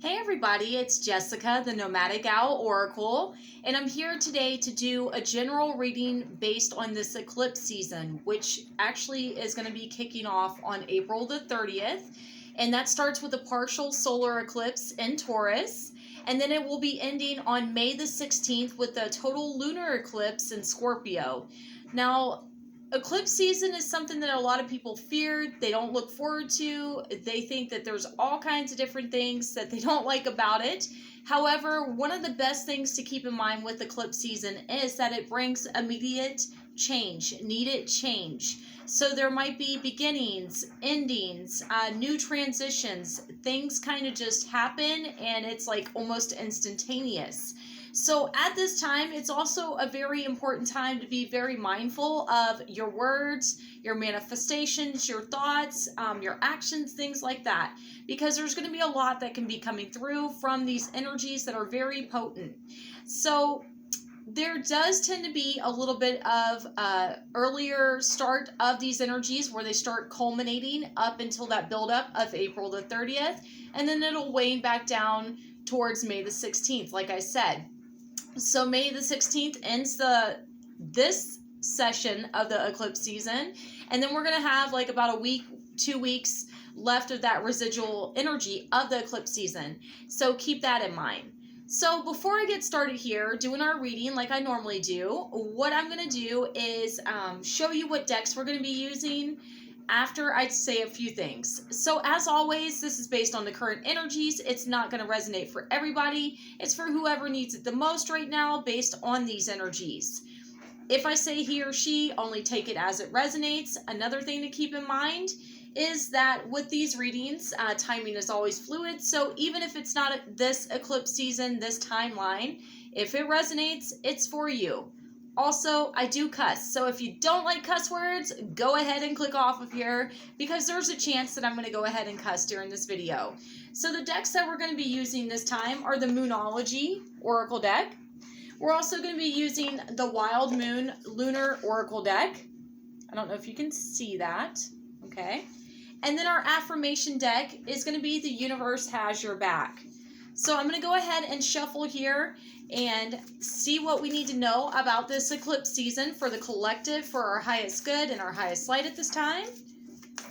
Hey everybody, it's Jessica, the Nomadic Owl Oracle, and I'm here today to do a general reading based on this eclipse season, which actually is going to be kicking off on April the 30th, and that starts with a partial solar eclipse in Taurus, and then it will be ending on May the 16th with a total lunar eclipse in Scorpio. Now, eclipse season is something that a lot of people fear. They don't look forward to. They think that there's all kinds of different things that they don't like about it. However, one of the best things to keep in mind with eclipse season is that it brings immediate change, needed change. So there might be beginnings, endings, new transitions. Things kind of just happen and it's like almost instantaneous. So at this time, it's also a very important time to be very mindful of your words, your manifestations, your thoughts, your actions, things like that. Because there's going to be a lot that can be coming through from these energies that are very potent. So there does tend to be a little bit of earlier start of these energies where they start culminating up until that buildup of April the 30th. And then it'll wane back down towards May the 16th, like I said. So May the 16th ends this session of the eclipse season, and then we're going to have like about a week, 2 weeks left of that residual energy of the eclipse season. So keep that in mind. So before I get started here doing our reading like I normally do, what I'm going to do is show you what decks we're going to be using after I say a few things. So as always, this is based on the current energies. It's not going to resonate for everybody. It's for whoever needs it the most right now based on these energies. If I say he or she, only take it as it resonates. Another thing to keep in mind is that with these readings, timing is always fluid. So even if it's not this eclipse season, this timeline, if it resonates, it's for you. Also, I do cuss, so if you don't like cuss words, go ahead and click off of here because there's a chance that I'm going to go ahead and cuss during this video. So the decks that we're going to be using this time are the Moonology Oracle deck. We're also going to be using the Wild Moon Lunar Oracle deck. I don't know if you can see that. Okay. And then our affirmation deck is going to be The Universe Has Your Back. So I'm going to go ahead and shuffle here and see what we need to know about this eclipse season for the collective, for our highest good and our highest light at this time.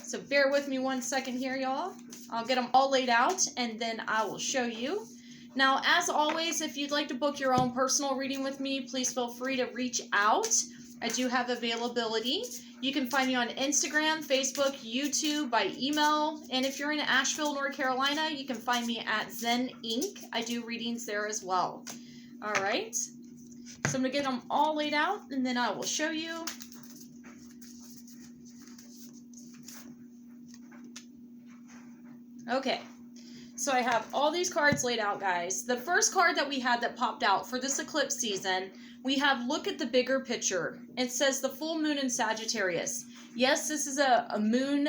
So bear with me 1 second here, y'all. I'll get them all laid out and then I will show you. Now, as always, if you'd like to book your own personal reading with me, please feel free to reach out. I do have availability. You can find me on Instagram, Facebook, YouTube, by email. And if you're in Asheville, North Carolina, you can find me at Zen Inc. I do readings there as well. All right. So I'm going to get them all laid out, and then I will show you. Okay. So I have all these cards laid out, guys. The first card that we had that popped out for this eclipse season, we have Look at the Bigger Picture. It says the full moon in Sagittarius. Yes, this is a moon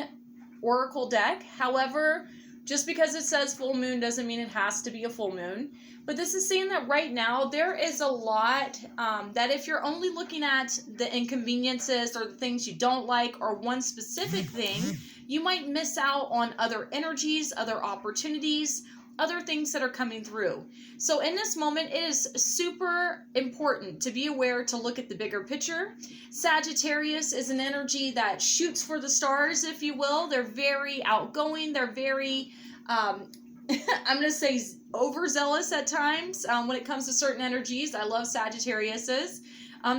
oracle deck. However, just because it says full moon doesn't mean it has to be a full moon. But this is saying that right now there is a lot that if you're only looking at the inconveniences or the things you don't like or one specific thing, you might miss out on other energies, other opportunities, other things that are coming through. So in this moment, it is super important to be aware to look at the bigger picture. Sagittarius is an energy that shoots for the stars, if you will. They're very outgoing. They're very, I'm going to say overzealous at times when it comes to certain energies. I love Sagittariuses.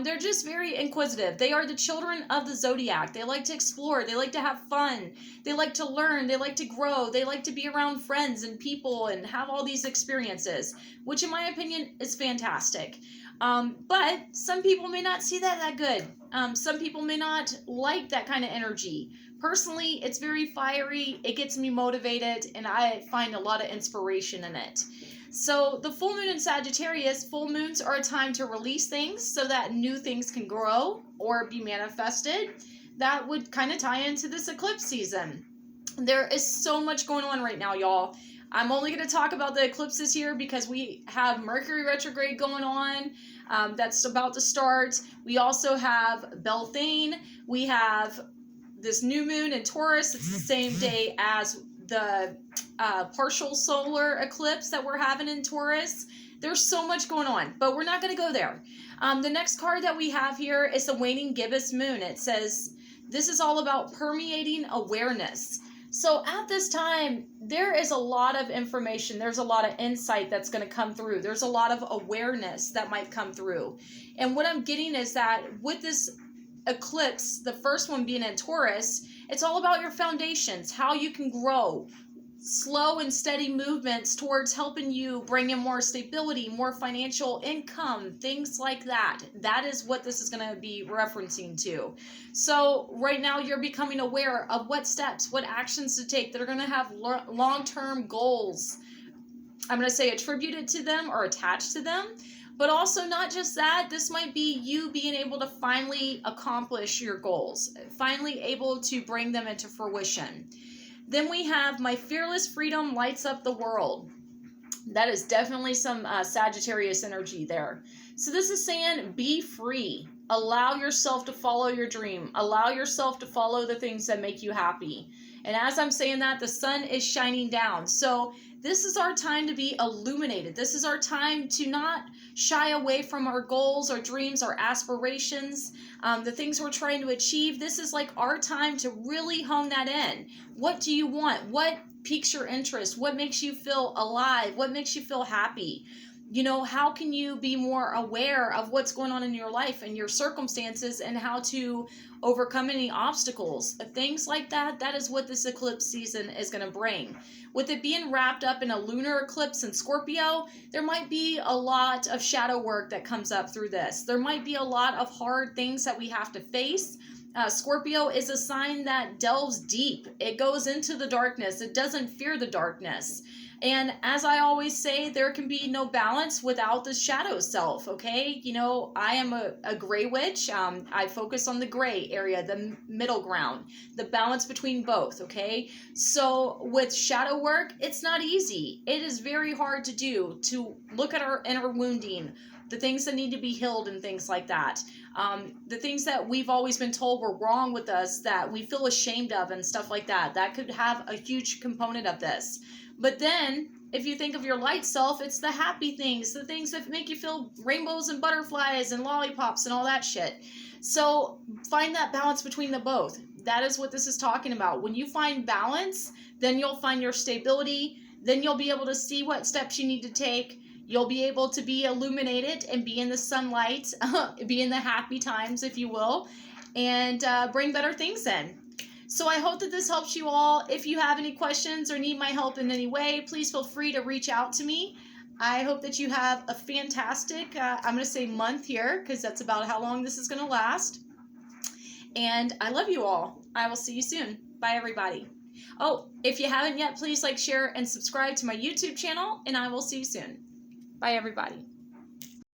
They're just very inquisitive. They are the children of the zodiac. They like to explore. They like to have fun. They like to learn. They like to grow. They like to be around friends and people and have all these experiences, which in my opinion is fantastic. But some people may not see that good. Some people may not like that kind of energy. Personally, it's very fiery. It gets me motivated and I find a lot of inspiration in it. So the full moon in Sagittarius, full moons are a time to release things so that new things can grow or be manifested. That would kind of tie into this eclipse season. There is so much going on right now, y'all. I'm only going to talk about the eclipses here because we have Mercury retrograde going on. That's about to start. We also have Beltane. We have this new moon in Taurus. It's the same day as the partial solar eclipse that we're having in Taurus. There's so much going on, but we're not going to go there. The next card that we have here is the waning gibbous moon. It says, this is all about permeating awareness. So at this time, there is a lot of information. There's a lot of insight that's going to come through. There's a lot of awareness that might come through. And what I'm getting is that with this eclipse, the first one being in Taurus, it's all about your foundations, how you can grow. Slow and steady movements towards helping you bring in more stability, more financial income, things like that. That is what this is going to be referencing to. So right now you're becoming aware of what steps, what actions to take that are going to have long-term goals. I'm going to say attributed to them or attached to them. But also not just that, this might be you being able to finally accomplish your goals, finally able to bring them into fruition. Then we have my fearless freedom lights up the world. That is definitely some Sagittarius energy there. So this is saying be free. Allow yourself to follow your dream. Allow yourself to follow the things that make you happy. And as I'm saying that, the sun is shining down. So this is our time to be illuminated. This is our time to not shy away from our goals, our dreams, our aspirations, the things we're trying to achieve. This is like our time to really hone that in. What do you want? What piques your interest? What makes you feel alive? What makes you feel happy? You know, how can you be more aware of what's going on in your life and your circumstances and how to overcome any obstacles? Things like that, that is what this eclipse season is going to bring. With it being wrapped up in a lunar eclipse in Scorpio, there might be a lot of shadow work that comes up through this. There might be a lot of hard things that we have to face. Scorpio is a sign that delves deep. It goes into the darkness. It doesn't fear the darkness. And as I always say, there can be no balance without the shadow self, okay? You know, I am a gray witch. I focus on the gray area, the middle ground, the balance between both, okay? So with shadow work, it's not easy. It is very hard to do, to look at our inner wounding, the things that need to be healed and things like that. The things that we've always been told were wrong with us that we feel ashamed of and stuff like that. That could have a huge component of this. But then, if you think of your light self, it's the happy things, the things that make you feel rainbows and butterflies and lollipops and all that shit. So find that balance between the both. That is what this is talking about. When you find balance, then you'll find your stability. Then you'll be able to see what steps you need to take. You'll be able to be illuminated and be in the sunlight, be in the happy times, if you will, and bring better things in. So I hope that this helps you all. If you have any questions or need my help in any way, please feel free to reach out to me. I hope that you have a fantastic, I'm going to say month here, because that's about how long this is going to last. And I love you all. I will see you soon. Bye, everybody. Oh, if you haven't yet, please like, share, and subscribe to my YouTube channel, and I will see you soon. Bye, everybody.